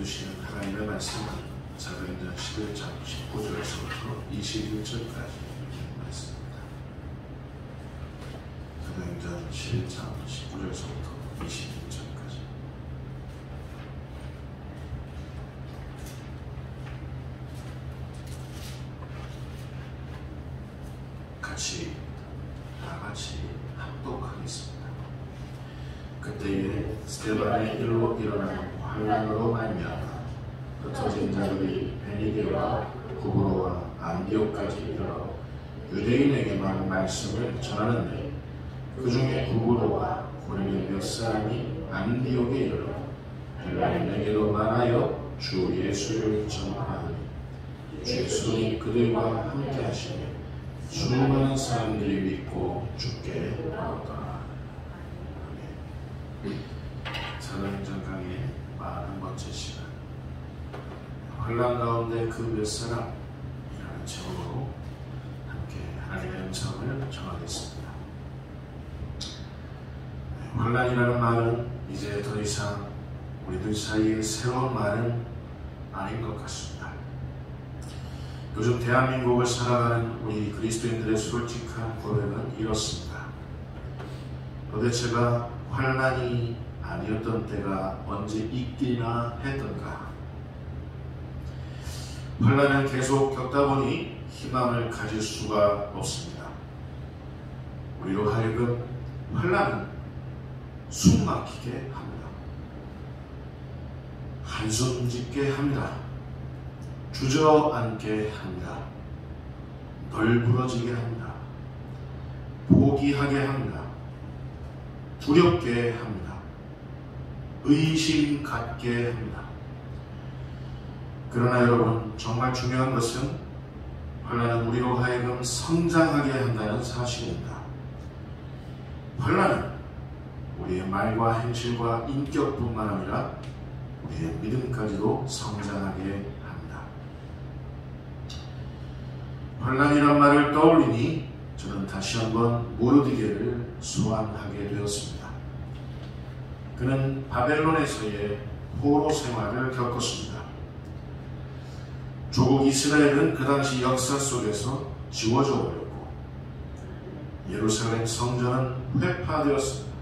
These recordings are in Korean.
알려주시는 하나님의 말씀은 사도행전 11장 19절에서부터 21절까지 말씀입니다. 사도행전 11장 19절에서부터 21절까지. 다같이 합독하겠습니다. 그때에 스데반의 일로 일어나는 환난으로 말미암아 흩어진 자들이 베니게와 구브로와 안디옥까지 이르러 유대인에게만 말씀을 전하는데, 그 중에 구브로와 고린의 몇 사람이 안디옥에 이르러 헬라인에게도 말하여 주 예수를 전하니 주 예수님이 그들과 함께 하시며 수많은 사람들이 믿고 주께 나오더라. 사도행전 강의 40번째 시간, 환난 가운데 그 몇 사람이라는 제목으로 함께 하나님의 음성을 정하겠습니다. 환난이라는 말은 이제 더 이상 우리들 사이에 새로운 말은 아닌 것 같습니다. 요즘 대한민국을 살아가는 우리 그리스도인들의 솔직한 고백은 이렇습니다. 도대체가 환난이 아니었던 때가 언제 있기나 했던가. 환난을 계속 겪다 보니 희망을 가질 수가 없습니다. 우리로 하여금 환난은 숨막히게 합니다. 한숨 짓게 합니다. 주저앉게 합니다. 널브러지게 합니다. 포기하게 합니다. 두렵게 합니다. 의심 갖게 합니다. 그러나 여러분, 정말 중요한 것은 환난은 우리로 하여금 성장하게 한다는 사실입니다. 환난은 우리의 말과 행실과 인격뿐만 아니라 우리의 믿음까지도 성장하게 합니다. 환난이란 말을 떠올리니 저는 다시 한번 모르드게를 소환하게 되었습니다. 그는 바벨론에서의 포로 생활을 겪었습니다. 조국 이스라엘은 그 당시 역사 속에서 지워져 버렸고 예루살렘 성전은 회파되었습니다.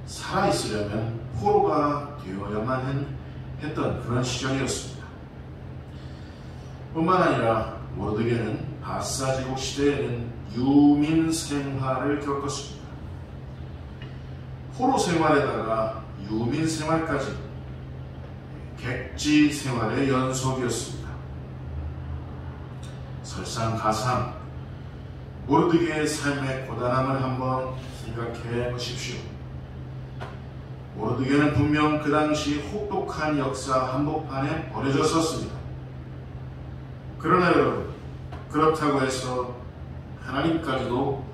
살아있으려면 포로가 되어야만 했던 그런 시절이었습니다. 뿐만 아니라 모르드게는 바사 제국 시대에는 유민 생활을 겪었습니다. 포로 생활에다가 유민 생활까지 객지 생활의 연속이었습니다. 설상가상 모르드게의 삶의 고단함을 한번 생각해 보십시오. 모르드게는 분명 그 당시 혹독한 역사 한복판에 버려졌었습니다. 그러나 여러분, 그렇다고 해서 하나님까지도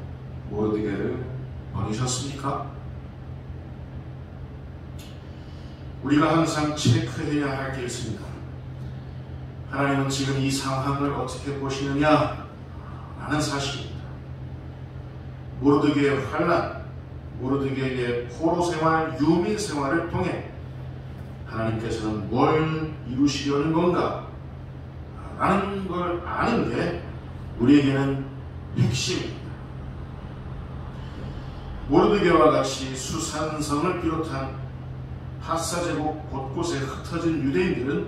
모르드게를 버리셨습니까? 우리가 항상 체크해야 할 게 있습니다. 하나님은 지금 이 상황을 어떻게 보시느냐 라는 사실입니다. 모르드게의 환난, 모르드게의 포로 생활, 유민 생활을 통해 하나님께서는 뭘 이루시려는 건가 라는 걸 아는 게 우리에게는 핵심입니다. 모르드게와 같이 수산성을 비롯한 바사 제국 곳곳에 흩어진 유대인들은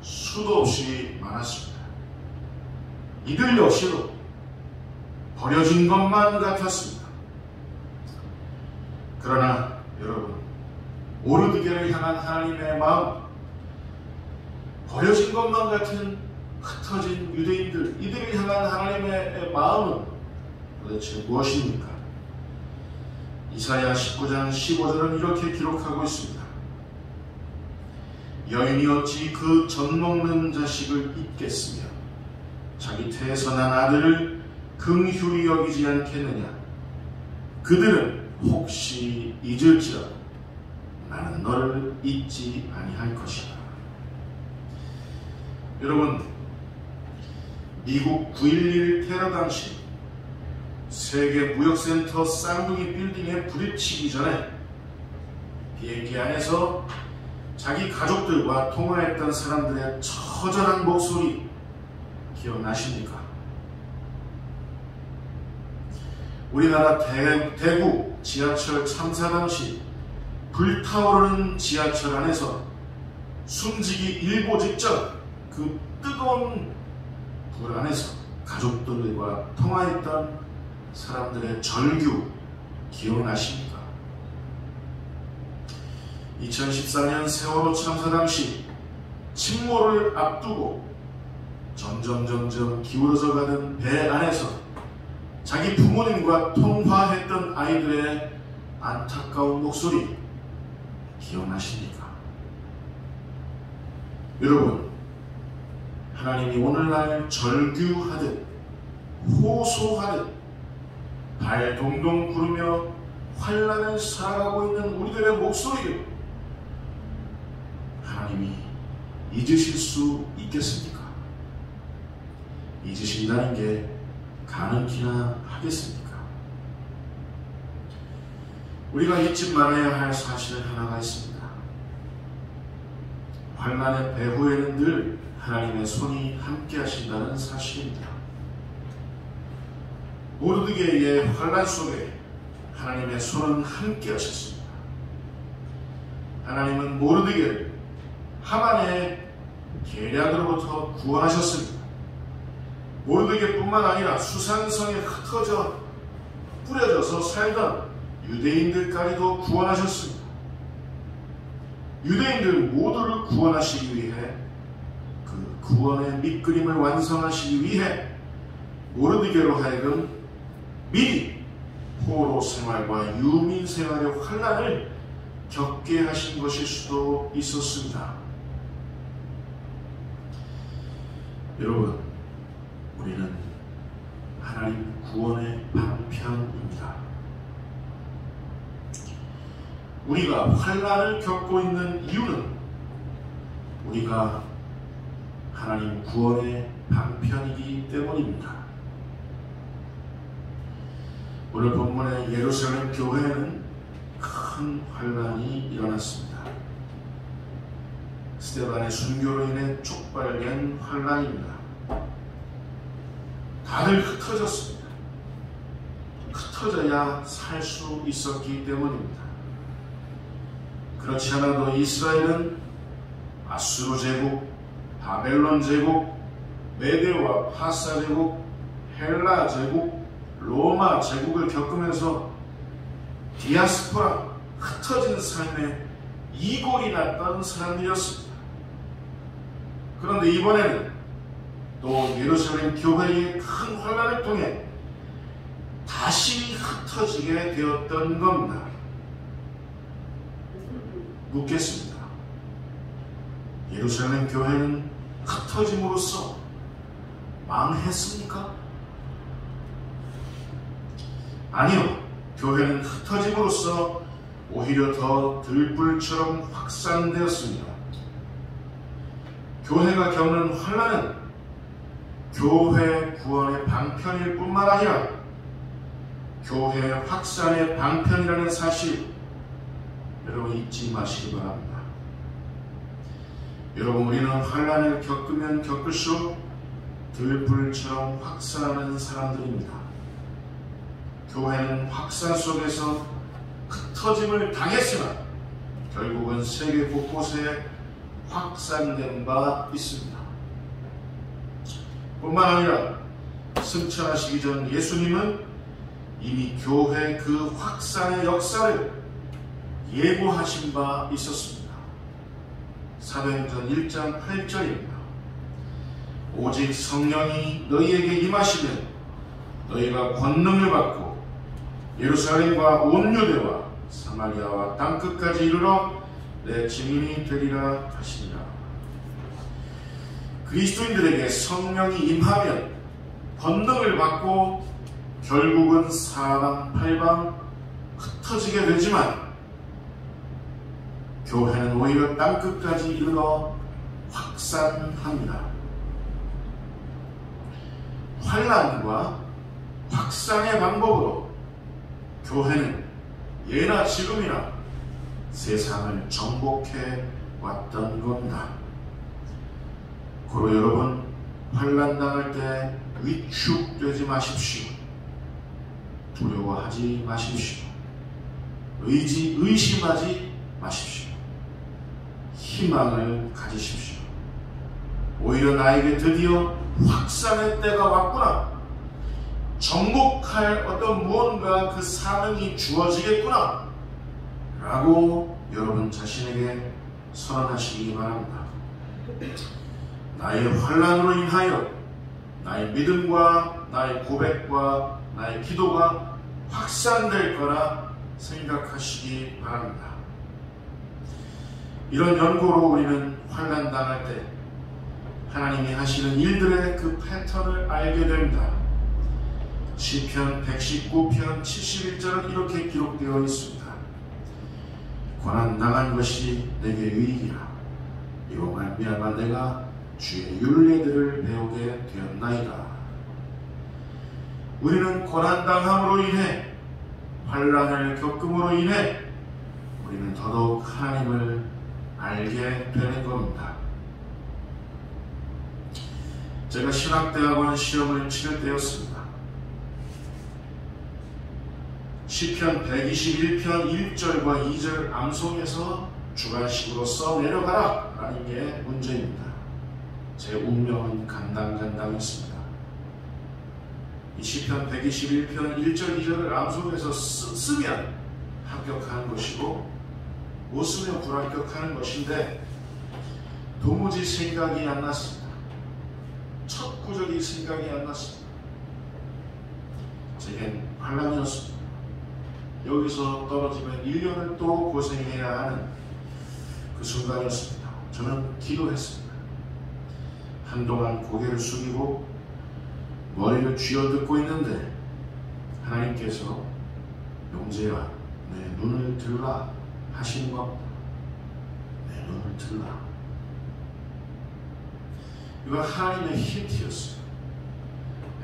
수도 없이 많았습니다. 이들 역시도 버려진 것만 같았습니다. 그러나 여러분, 모르드게를 향한 하나님의 마음, 버려진 것만 같은 흩어진 유대인들, 이들을 향한 하나님의 마음은 도대체 무엇입니까? 이사야 19장 15절은 이렇게 기록하고 있습니다. 여인이 어찌 그 젖먹는 자식을 잊겠으며 자기 태에서 난 아들을 긍휼히 여기지 않겠느냐. 그들은 혹시 잊을지라도 나는 너를 잊지 아니할 것이다. 여러분, 미국 9.11 테러 당시 세계 무역센터 쌍둥이 빌딩에 부딪히기 전에 비행기 안에서 자기 가족들과 통화했던 사람들의 처절한 목소리 기억나십니까? 우리나라 대구 지하철 참사 당시 불타오르는 지하철 안에서 숨지기 일보 직전 그 뜨거운 불 안에서 가족들과 통화했던 사람들의 절규 기억나십니까? 2014년 세월호 참사 당시 침몰을 앞두고 점점 기울어져 가는 배 안에서 자기 부모님과 통화했던 아이들의 안타까운 목소리 기억나십니까? 여러분, 하나님이 오늘날 절규하듯 호소하듯 발 동동 구르며 환난을 살아가고 있는 우리들의 목소리를 하나님이 잊으실 수 있겠습니까? 잊으신다는 게 가능키나 하겠습니까? 우리가 잊지 말아야 할 사실 하나가 있습니다. 환난의 배후에는 늘 하나님의 손이 함께 하신다는 사실입니다. 모르드게의 환난 속에 하나님의 손은 함께 하셨습니다. 하나님은 모르드게를 하만의 계략으로부터 구원하셨습니다. 모르드게뿐만 아니라 수산성에 흩어져 뿌려져서 살던 유대인들까지도 구원하셨습니다. 유대인들 모두를 구원하시기 위해 그 구원의 밑그림을 완성하시기 위해 모르드게로 하여금 미리 포로 생활과 유민 생활의 환난을 겪게 하신 것일 수도 있었습니다. 여러분, 우리는 하나님 구원의 방편입니다. 우리가 환난을 겪고 있는 이유는 우리가 하나님 구원의 방편이기 때문입니다. 오늘 본문의 예루살렘 교회에는 큰 환난이 일어났습니다. 스데반의 순교로 인해 촉발된 환난입니다. 다들 흩어졌습니다. 흩어져야 살 수 있었기 때문입니다. 그렇지 않아도 이스라엘은 아수르 제국, 바벨론 제국, 메데와 파사 제국, 헬라 제국, 로마 제국을 겪으면서 디아스포라, 흩어진 삶에 이골이 났던 사람들이었습니다. 그런데 이번에는 또 예루살렘 교회의 큰 환난을 통해 다시 흩어지게 되었던 겁니다. 묻겠습니다. 예루살렘 교회는 흩어짐으로써 망했습니까? 아니요. 교회는 흩어짐으로써 오히려 더 들불처럼 확산되었습니다. 교회가 겪는 환난은 교회 구원의 방편일 뿐만 아니라 교회 확산의 방편이라는 사실 여러분 잊지 마시기 바랍니다. 여러분, 우리는 환난을 겪으면 겪을수록 들불처럼 확산하는 사람들입니다. 교회는 확산 속에서 흩어짐을 당했지만 결국은 세계 곳곳에 확산된 바 있습니다. 뿐만 아니라 승천하시기 전 예수님은 이미 교회 그 확산의 역사를 예고하신 바 있었습니다. 사도행전 1장 8절입니다. 오직 성령이 너희에게 임하시면 너희가 권능을 받고 예루살렘과 온 유대와 사마리아와 땅끝까지 이르러 내 증인이 되리라 하시니라. 그리스도인들에게 성령이 임하면 권능을 받고 결국은 사방팔방 흩어지게 되지만 교회는 오히려 땅끝까지 이르러 확산합니다. 환난과 확산의 방법으로 교회는 예나 지금이나 세상을 정복해 왔던 겁니다. 그로 여러분, 환난 당할 때 위축되지 마십시오. 두려워하지 마십시오. 의심하지 마십시오. 희망을 가지십시오. 오히려 나에게 드디어 확산의 때가 왔구나. 정복할 어떤 무언가 그 사명이 주어지겠구나. 라고 여러분 자신에게 선언하시기 바랍니다. 나의 환난으로 인하여 나의 믿음과 나의 고백과 나의 기도가 확산될 거라 생각하시기 바랍니다. 이런 연고로 우리는 환난 당할 때 하나님이 하시는 일들의 그 패턴을 알게 됩니다. 시편 119편 71절은 이렇게 기록되어 있습니다. 고난 당한 것이 내게 유익이라. 이로 말미암아 내가 주의 율례들을 배우게 되었나이다. 우리는 고난 당함으로 인해, 환난을 겪음으로 인해 우리는 더더욱 하나님을 알게 되는 겁니다. 제가 신학대학원 시험을 치를 때였습니다. 시편 121편 1절과 2절 암송에서 주관식으로 써내려가라 라는 게 문제입니다. 제 운명은 간당간당했습니다. 이 시편 121편 1절 2절을 암송에서 쓰면 합격하는 것이고 못 쓰면 불합격하는 것인데 도무지 생각이 안 났습니다. 첫 구절이 생각이 안 났습니다. 제겐 환난이었습니다. 여기서 떨어지면 1년을 또 고생해야 하는 그 순간이었습니다. 저는 기도했습니다. 한동안 고개를 숙이고 머리를 쥐어듣고 있는데 하나님께서 용재야 내 눈을 들라 하시는 겁니다. 내 눈을 들라. 이건 하나님의 힌트였어요.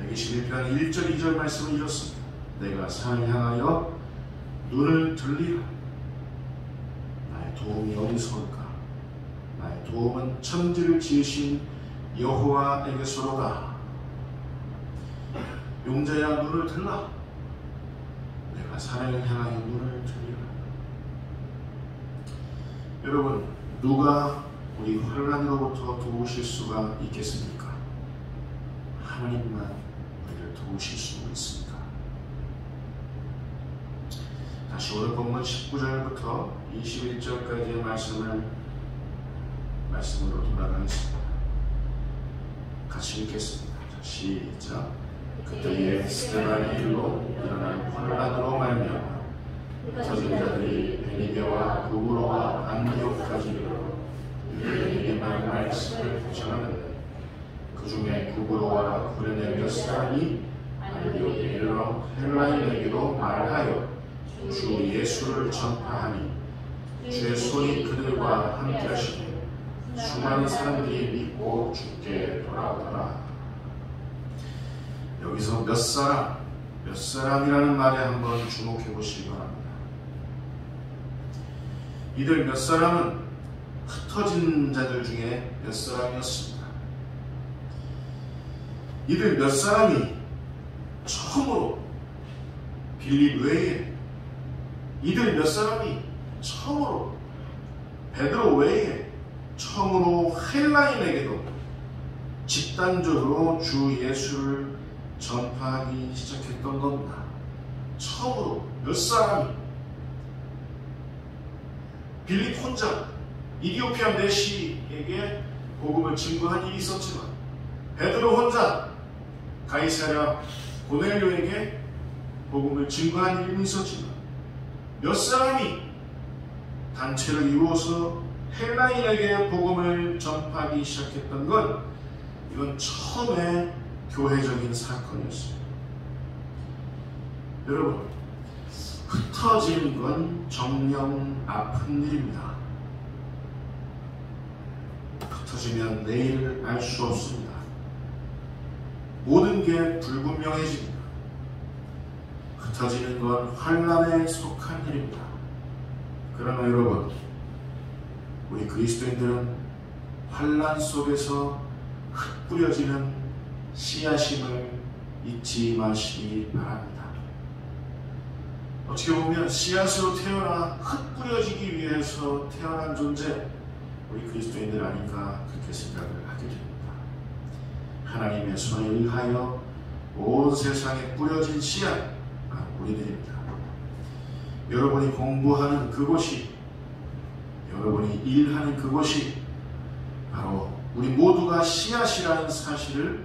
121편 1절 2절 말씀은 이렇습니다. 내가 산을 향하여 눈을 들리라. 나의 도움이 어디서 올까? 나의 도움은 천지를 지으신 여호와에게서로다. 용자야 눈을 들라. 내가 산을 향하여 눈을 들리라. 여러분, 누가 우리 환난으로부터 도우실 수가 있겠습니까? 하나님만 우리를 도우실 수 있습니다. 다시 오늘 본문 19절부터 21절까지의 말씀으로 돌아가겠습니다. 같이 읽겠습니다. 자, 시작. 그때에 스데반의 일로 일어난 환난으로 말미암아 흩어진 자들이 베니게와 구브로와 안디옥까지 이르러 유대인에게만 말씀을 전하는데 그 중에 구브로와 구레네 몇 사람이 안디옥에 이르러 헬라인에게도 말하여 주 예수를 전파하니 주의 손이 그들과 함께 하시니 수많은 사람들이 믿고 주께 돌아오더라. 여기서 몇 사람이라는 말에 한번 주목해 보시기 바랍니다. 이들 몇 사람은 흩어진 자들 중에 몇 사람이었습니다. 이들 몇 사람이 처음으로 빌립 외에, 이들 몇 사람이 처음으로 베드로 외에 처음으로 헬라인에게도 집단적으로 주 예수를 전파하기 시작했던 겁니다. 처음으로 몇 사람이, 빌립 혼자 이디오피아 내시에게 복음을 증거한 일이 있었지만 베드로 혼자 가이사랴 고넬료에게 복음을 증거한 일이 있었지만 몇 사람이 단체를 이루어서 헬라인에게 복음을 전파하기 시작했던 건 이건 처음에 교회적인 사건이었습니다. 여러분, 흩어진 건 정녕 아픈 일입니다. 흩어지면 내일을 알 수 없습니다. 모든 게 그러나 여러분, 우리 그리스도인들은 환난 속에서 흩뿌려지는 씨앗임을 잊지 마시기 바랍니다. 어떻게 보면 씨앗으로 태어나 흩뿌려지기 위해서 태어난 존재, 우리 그리스도인들 아닌가 그렇게 생각을 하게 됩니다. 하나님의 손에 의하여 온 세상에 뿌려진 씨앗, 우리들입니다. 여러분이 공부하는 그곳이, 여러분이 일하는 그곳이 바로 우리 모두가 씨앗이라는 사실을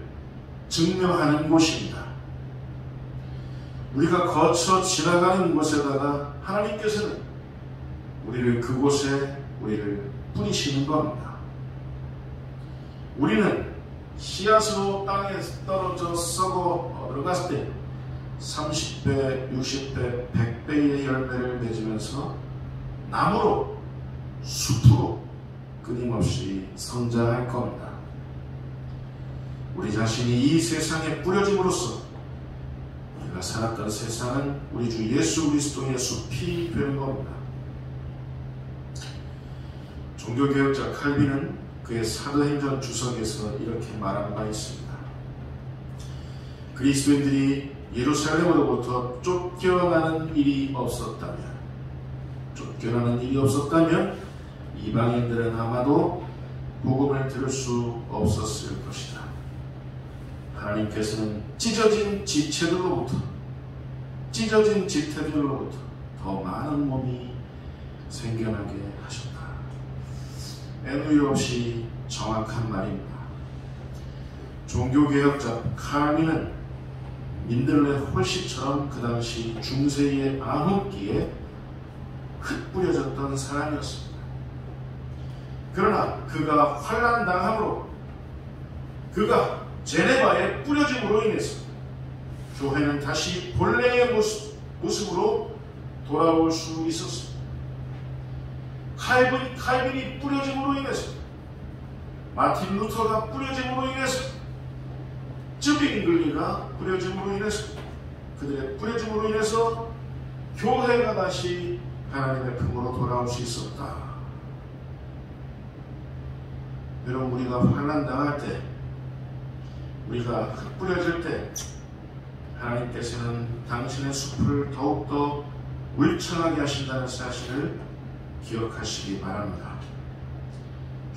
증명하는 곳입니다. 우리가 거쳐 지나가는 곳에다가 하나님께서는 우리를 그곳에 우리를 뿌리시는 겁니다. 우리는 씨앗으로 땅에 떨어져 썩어 들어갔을 때 30배, 60배, 100배의 열매를 맺으면서 나무로, 숲으로 끊임없이 성장할 겁니다. 우리 자신이 이 세상에 뿌려짐으로써 우리가 살았던 세상은 우리 주 예수 그리스도의 숲이 되는 겁니다. 종교개혁자 칼빈은 그의 사도행전 주석에서 이렇게 말한 바 있습니다. 그리스도인들이 예루살렘으로부터 쫓겨나는 일이 없었다면 이방인들은 아마도 복음을 들을 수 없었을 것이다. 하나님께서는 찢어진 지체들로부터 더 많은 몸이 생겨나게 하셨다. 애누이 없이 정확한 말입니다. 종교개혁자 칼빈은 민들레 홀씨처럼 그 당시 중세의 암흑기에 흩뿌려졌던 사람이었습니다. 그러나 그가 환난당함으로, 그가 제네바에 뿌려짐으로 인해서 교회는 다시 본래의 모습으로 돌아올 수 있었습니다. 칼빈이 뿌려짐으로 인해서, 마틴 루터가 뿌려짐으로 인해서, 쯔빙글리가 뿌려짐으로 인해서, 그들의 뿌려짐으로 인해서 교회가 다시 하나님의 품으로 돌아올 수 있었다. 여러분, 우리가 환난 당할 때, 우리가 흩뿌려질 때 하나님께서는 당신의 숲을 더욱더 울창하게 하신다는 사실을 기억하시기 바랍니다.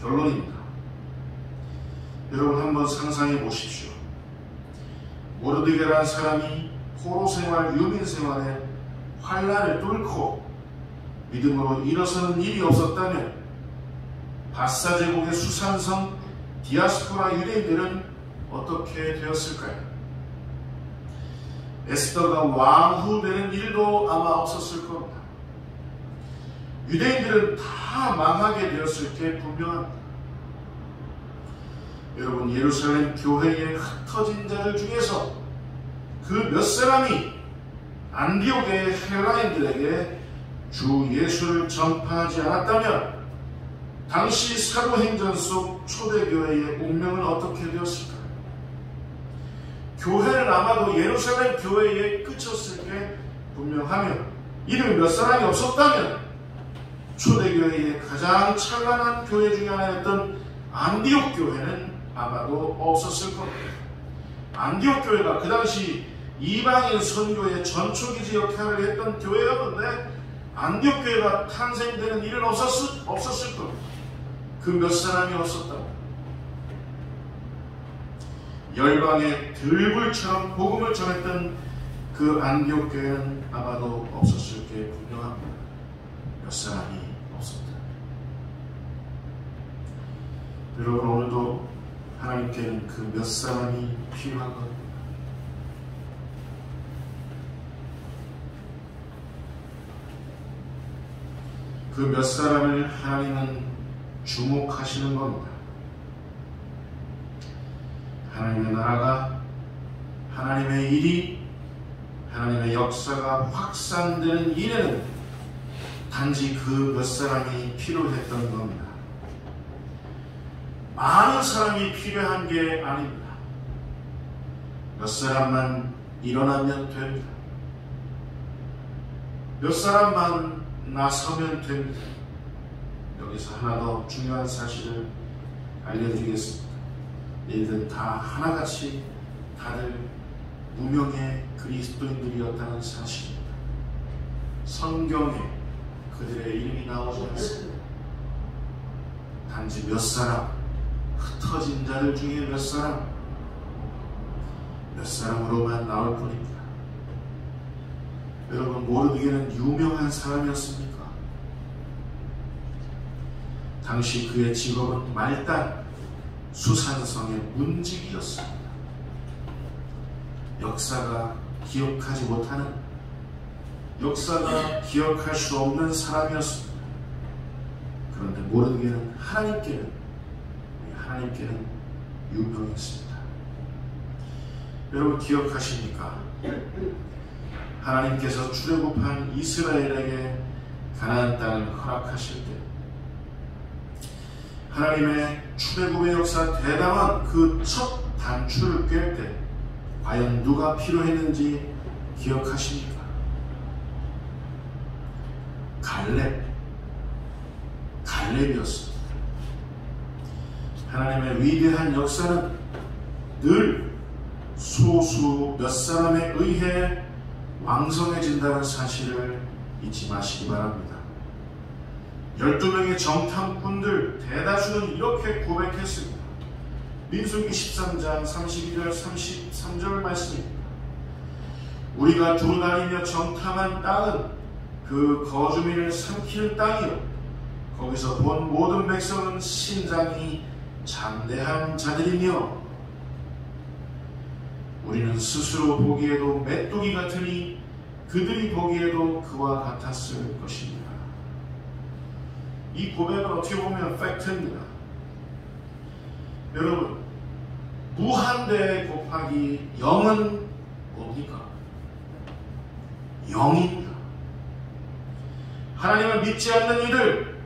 결론입니다. 여러분, 한번 상상해 보십시오. 모르드게라는 사람이 포로 생활, 유민 생활에 환난을 뚫고 믿음으로 일어서는 일이 없었다면 바사 제국의 수산성 디아스포라 유대인들은 어떻게 되었을까요? 에스더가 왕후 되는 일도 아마 없었을 겁니다. 유대인들은 다 망하게 되었을 게 분명합니다. 여러분, 예루살렘 교회에 흩어진 자들 중에서 그 몇 사람이 안디옥의 헬라인들에게 주 예수를 전파하지 않았다면 당시 사도행전 속 초대교회의 운명은 어떻게 되었을까요? 교회는 아마도 예루살렘 교회에 그쳤을 게 분명하며, 이를 몇 사람이 없었다면 초대교회의 가장 찬란한 교회 중에 하나였던 안디옥 교회는 아마도 없었을 겁니다. 안디옥 교회가 그 당시 이방인 선교의 전초기지 역할을 했던 교회였는데 안디옥 교회가 탄생되는 일은 없었을 겁니다. 그 몇 사람이 없었다고. 열방의 들불처럼 복음을 전했던 그 안디옥 교회는 아마도 없었을 게 분명합니다. 몇 사람이 없었다. 여러분, 오늘도 하나님께는 그 몇 사람이 필요한 겁니다. 그 몇 사람을 하나님은 주목하시는 겁니다. 하나님의 나라가, 하나님의 일이, 하나님의 역사가 확산되는 일에는 단지 그 몇 사람이 필요했던 겁니다. 많은 사람이 필요한 게 아닙니다. 몇 사람만 일어나면 됩니다. 몇 사람만 나서면 됩니다. 여기서 하나 더 중요한 사실을 알려드리겠습니다. 이들은 다 하나같이 다들 무명의 그리스도인들이었다는 사실입니다. 성경에 그들의 이름이 나오지 않습니다. 단지 몇 사람, 흩어진 자들 중에 몇 사람으로만 나올 뿐입니다. 여러분, 모르드게는 유명한 사람이었습니까? 당시 그의 직업은 말단 수산성의 문직이었습니다. 역사가 기억하지 못하는, 역사가 기억할 수 없는 사람이었습니다. 그런데 모르드게는 하나님께는 유명했습니다. 여러분 기억하십니까? 하나님께서 출애굽한 이스라엘에게 가나안 땅을 허락하실 때, 하나님의 출애굽의 역사 대담한 그 첫 단추를 꿰 때 과연 누가 필요했는지 기억하십니까? 갈렙이었습니다. 하나님의 위대한 역사는 늘 소수 몇 사람에 의해 왕성해진다는 사실을 잊지 마시기 바랍니다. 12명의 정탐꾼들 대다수는 이렇게 고백했습니다. 민수기 13장 32절 33절 말씀입니다. 우리가 두루다니며 정탐한 땅은 그 거주민을 삼키는 땅이요, 거기서 본 모든 백성은 신장이 장대한 자들이며 우리는 스스로 보기에도 메뚜기 같으니 그들이 보기에도 그와 같았을 것입니다. 이 고백은 어떻게 보면 팩트입니다. 여러분, 무한대 곱하기 0은 뭡니까? 0입니다. 하나님을 믿지 않는 이들,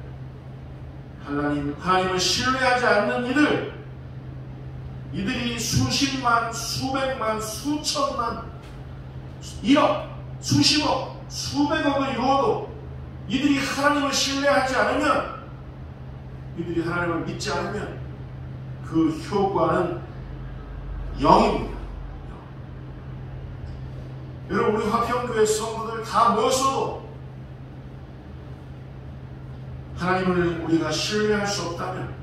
하나님을 신뢰하지 않는 이들이 수십만, 수백만, 수천만, 1억, 수십억, 수백억을 이루어도 이들이 하나님을 신뢰하지 않으면, 이들이 하나님을 믿지 않으면 그 효과는 0입니다. 여러분, 우리 화평교회 성도들 다 모였어도 하나님을 우리가 신뢰할 수 없다면,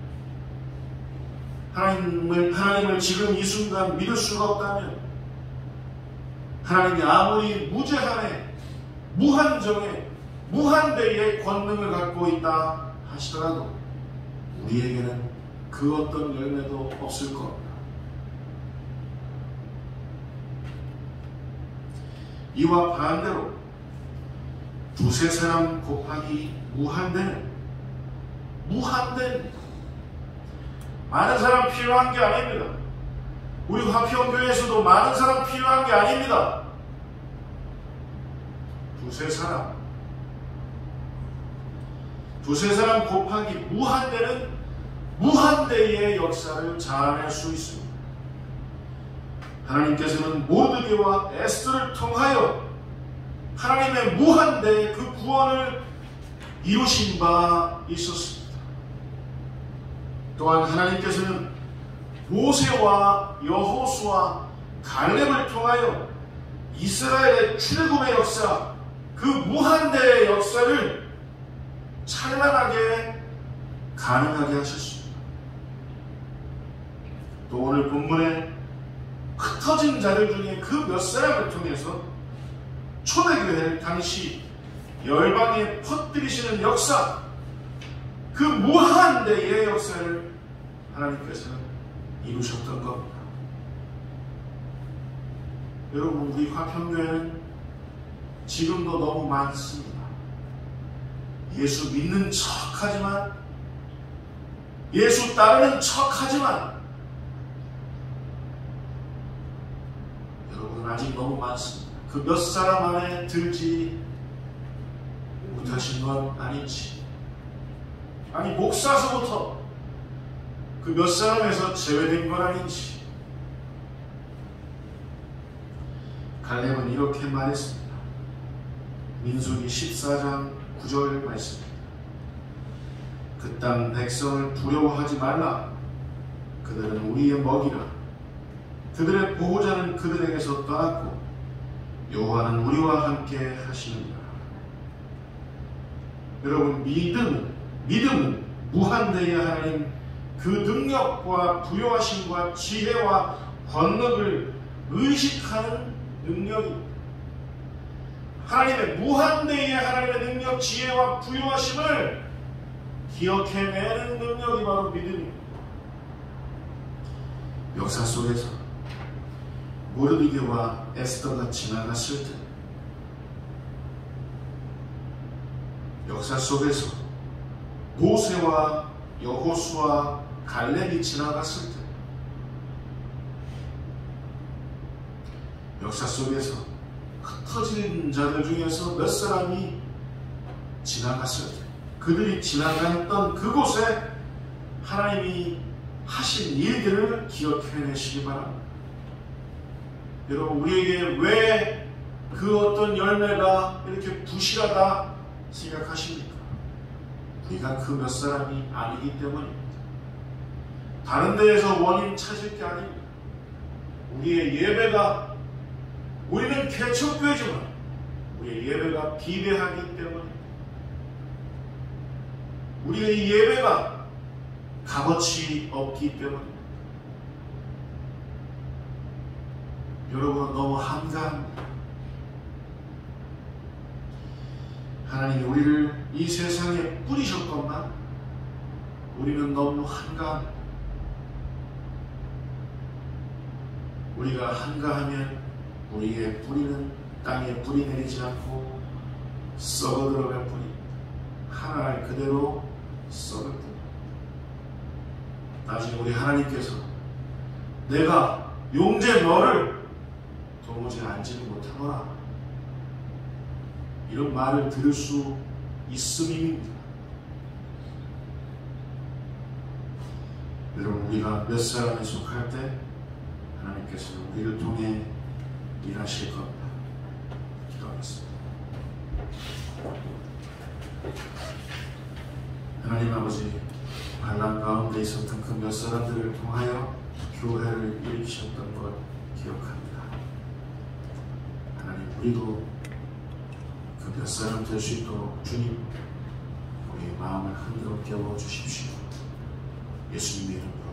하나님을 지금 이 순간 믿을 수가 없다면, 하나님이 아무리 무제한에, 무한정에, 무한대의 권능을 갖고 있다 하시더라도 우리에게는 그 어떤 열매도 없을 겁니다. 이와 반대로 두세 사람 곱하기 무한대는 많은 사람 필요한 게 아닙니다. 우리 화평교회에서도 많은 사람 필요한 게 아닙니다. 두세 사람 곱하기 무한대는 무한대의 역사를 자아낼 수 있습니다. 하나님께서는 모르드게와 에스더를 통하여 하나님의 무한대의 그 구원을 이루신 바 있었습니다. 또한 하나님께서는 모세와 여호수아, 갈렙을 통하여 이스라엘의 출애굽의 역사, 그 무한대의 역사를 찬란하게 가능하게 하셨습니다. 또 오늘 본문에 흩어진 자들 중에 그 몇 사람을 통해서 초대교회를 당시 열방에 퍼뜨리시는 역사, 그 무한대의 역사를 하나님께서는 이루셨던 겁니다. 여러분, 우리 화평교회는 지금도 너무 많습니다. 예수 믿는 척하지만, 예수 따르는 척하지만 여러분 아직 너무 많습니다. 그 몇 사람 안에 들지 못하신 건 아닌지, 아니 목사서부터 그 몇 사람에서 제외된 건 아닌지. 갈렙은 이렇게 말했습니다. 민수기 14장 9절 말씀입니다. 그 땅 백성을 두려워하지 말라. 그들은 우리의 먹이라. 그들의 보호자는 그들에게서 떠났고 여호와는 우리와 함께 하시느니라. 여러분, 믿음은 무한대의 하나님 그 능력과 부요하심과 지혜와 권능을 의식하는 능력입니다. 하나님의 무한대의 하나님의 능력, 지혜와 부요하심을 기억해내는 능력이 바로 믿음입니다. 역사 속에서 모르드게와 에스더가 지나갔을 때, 역사 속에서 모세와 여호수아, 갈렙이 지나갔을 때, 역사 속에서 흩어진 자들 중에서 몇 사람이 지나갔을 때, 그들이 지나갔던 그곳에 하나님이 하신 일들을 기억해내시기 바랍니다. 여러분, 우리에게 왜 그 어떤 열매가 이렇게 부실하다 생각하십니까? 우리가 그 몇 사람이 아니기 때문입니다. 다른 데에서 원인 찾을 게 아닙니다. 우리의 예배가, 우리는 개척교회지만 우리의 예배가 비대하기 때문입니다. 우리의 예배가 값어치 없기 때문입니다. 여러분, 너무 한가합니다. 하나님이 우리를 이 세상에 뿌리셨건만 우리는 너무 한가합니다. 우리가 한가하면 우리의 뿌리는 땅에 뿌리 내리지 않고 썩어 들어갈 뿐입니다. 하나님 그대로 썩을 뿐입니다. 나중에 우리 하나님께서 내가 용제 너를 도무지 알지를 못하노라, 이런 말을 들을 수 있음입니다. 여러분, 우리가 몇 사람에 속할 때 하나님께서는 우리를 통해 일하실 겁니다. 기도하겠습니다. 하나님 아버지, 반란 가운데 있었던 그 몇 사람들을 통하여 교회를 일으키셨던 것 기억합니다. 하나님, 우리도 그 몇 사람 될 수 있도록 주님, 우리의 마음을 흔들어 깨워 주십시오. 예수님의 이름으로